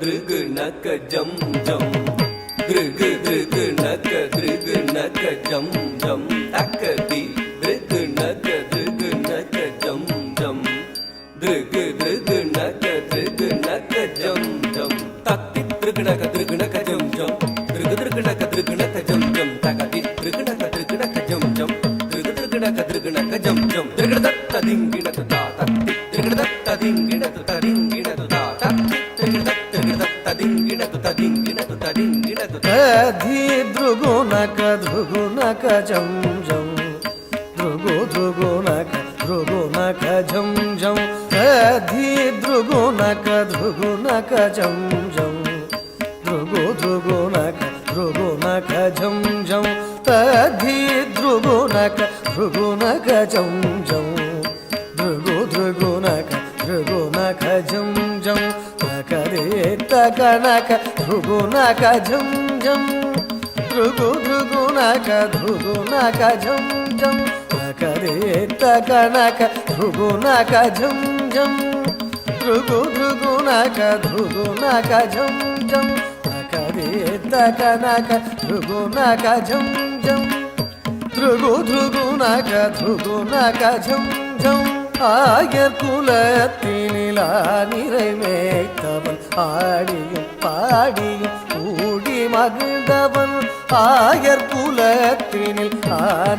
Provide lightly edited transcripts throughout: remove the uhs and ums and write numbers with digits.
திருகு நக்க ஜம் ஜம் திருகு திருகு நக்க திருகு நக்க ஜம் ஜம் தக்கதி திருகு நக்க திருகு நக்க ஜம் ஜம் திருகு திருகு நக்க திருகு நக்க ஜம் ஜம் தத்தி திருகு நக்க திருகு நக்க ஜம் ஜம் திருகு திருகு நக்க திருகு நக்க ஜம் ஜம் தக்கதி திருகு நக்க திருகு நக்க ஜம் ஜம் திருகு திருகு நக்க திருகு நக்க ஜம் ஜம் திருகு தத்த திங்கிடது தா தத்தி திருகு தத்த திங்கிடது தரிங்கிடது தா தத்தி திருகு தத்த திங்கிடது தரிங்கிடது தரிங்கிடது ததி த்ருகு நக்க த்ருகு நக்க ஜம் ஜம் த்ருகு த்ருகு நக்க ஜம் ஜம் ததி த்ருகு நக்க ஜம் ஜம் த்ருகு த்ருகு நக்க ஜம் ஜம் ததி த்ருகு நக்க ஜம் ஜம் த்ருகு த்ருகு நக்க ஜம் ஜம் தகரே தகனக த்ருகு நக்க ஜம் ஜம் த்ருகு த்ருகு நக்க ஜம் ஜம் தகரே தகனக த்ருகு நக்க ஜம் ஜம் த்ருகு த்ருகு நக்க ஜம் ஜம் தகரே தகனக த்ருகு நக்க ஜம் ஜம் த்ருகு த்ருகு நக்க ஜம் ஜம் ஆயர் குலத்தினில் நிறை மேய்த்தவன் ஆடியும் பாடியும் கூடி மகிழ்ந்தவன் ஆயர் குலத்தினில்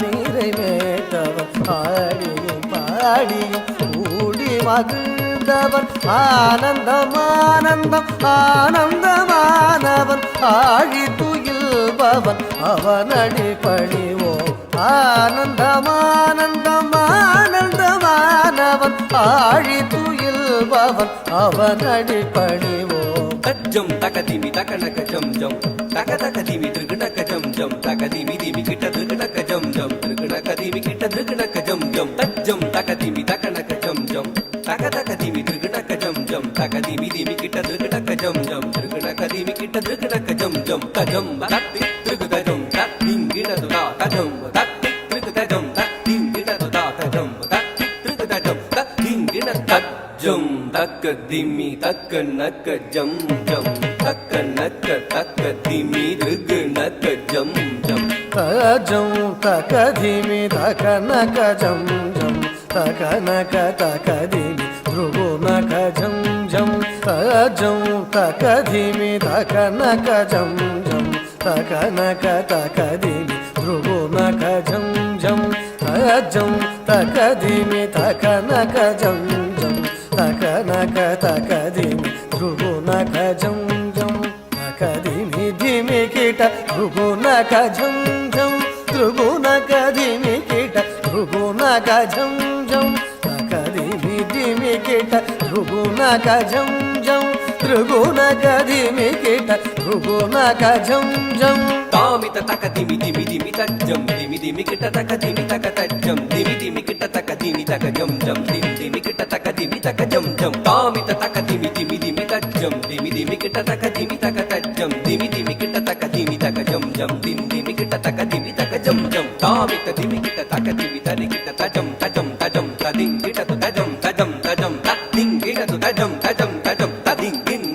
நிறை மேய்த்தவன் ஆடியும் பாடியும் கூடி மகிழ்ந்தவன் ஆனந்தம் ஆனந்தம் ஆனந்தமானவன் ஆழி துயில்பவன் அவனடி பணிவோம் ஆனந்தம் ஆனந்தம் ஆனந்தமானவன் ஆழி துயில்பவன் அவனடி பணிவோம் தஜம் தகதிமி தகனக ஜம் ஜம் தக தகதிமி திருகுணக ஜம் ஜம் தகதிமி திமி கிட்ட திருகுணக ஜம் ஜம் திருகுணக திமி கிட்ட திருகுணக ஜம் ஜம் தஜம் தகதிமி தகனக ஜம் ஜம் தக தகதிமி திருகுணக ஜம் ஜம் தகதிமி திமி கிட்ட திருகுணக ஜம் ஜம் திருகுணக திமி கிட்ட திருகுணக ஜம் ஜம் தஜம் தத்தி திருகு தஜம் தத்திங்கிடது தா தஜம் தத்தி திருகு தஜம் தத்திங்கிடது தா தஜம் தத்தி திருகு தஜம் தத்திங்கிட தஜம் தக்க திமி தக்க நக்க ஜம் ஜம் தக்க நக்க தக்க திமி திருகு நக்க ஜம் ஜம் தஜம் தக திமி தக நக ஜம் ஜம் தக நக தக திமி த்ருகு நக ஜம் ஜம் தஜம் தக திமி தக நக ஜம் ஜம் தக நக தக திமி த்ருகு நக ஜம் ஜம் தஜம் தக திமி தக நக ஜம் ஜம் தக நக தக திமி த்ருகு நக ஜம் ஜம் தக திமி திமி கிட்ட த்ருகு நக ஜம் ஜம் த்ருகு நக திமி கிட்ட த்ருகு நக ஜம் ஜம் தக திமி திமி கிட்ட த்ருகு நக ஜம் ஜம் த்ருகு நக திமி கிட்ட த்ருகு நக ஜம் ஜம் தாமித தக திமி திமி திமி தஜம் திமி திமி கிட்ட தக திமி தக தஜம் திமி திமி கிட்ட தக திமி தக ஜம் ஜம் திமி திமி கிட்ட தக திமி தக ஜம் ஜம் தாமித தக திமி திமி திமி தஜம் திமி திமி கிட்ட தக திமி தக தஜம் திமி திமி கிட்ட தக திமி தக ஜம் ஜம் திமி திமி கிட்ட தக திமி தக ஜம் ஜம் தாமித திமி கிட்ட தக திமி தரி கிட்ட தஜம் தஜம் தஜம் ததிங் கிட்ட தஜம் தஜம் தஜம் ததிங் கிட்ட தஜம் தஜம் தஜம் ததிங் கிட்ட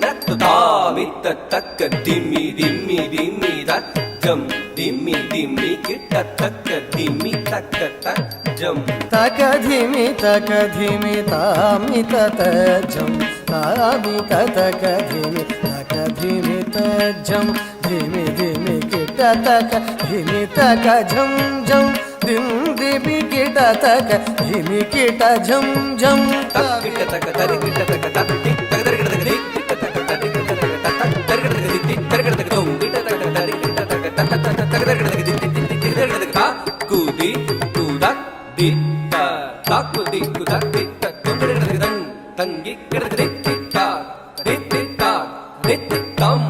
தாமித தக்க திமி திமி திமி தஜம் திமி திமி கிட்ட தக்க திமி தக்க தஜம் தக திமி தாமித தஜம் தாமித தக திமி தஜம் திமி திமி கிட்ட தக திமி தக ஜம் ஜம் திம் திமி கிட்ட தக திமி கிட்ட ஜம் ஜம் கிட்ட தக்க தரி கிட்ட தக்க தரி தக தரி கிட்ட தக கிட்ட தக்க தரி கிட்ட தக தரி கிட்ட தக தரி கிட்ட தக ஜம் கிட்ட தக்க தரி கிட்ட தக தக தக தரி கிட்ட தக குதி குதா தி தா குதி குதா தி தா குதி கிட்ட தக தங்கி கிட்ட தக தி தா தி தா தி தம்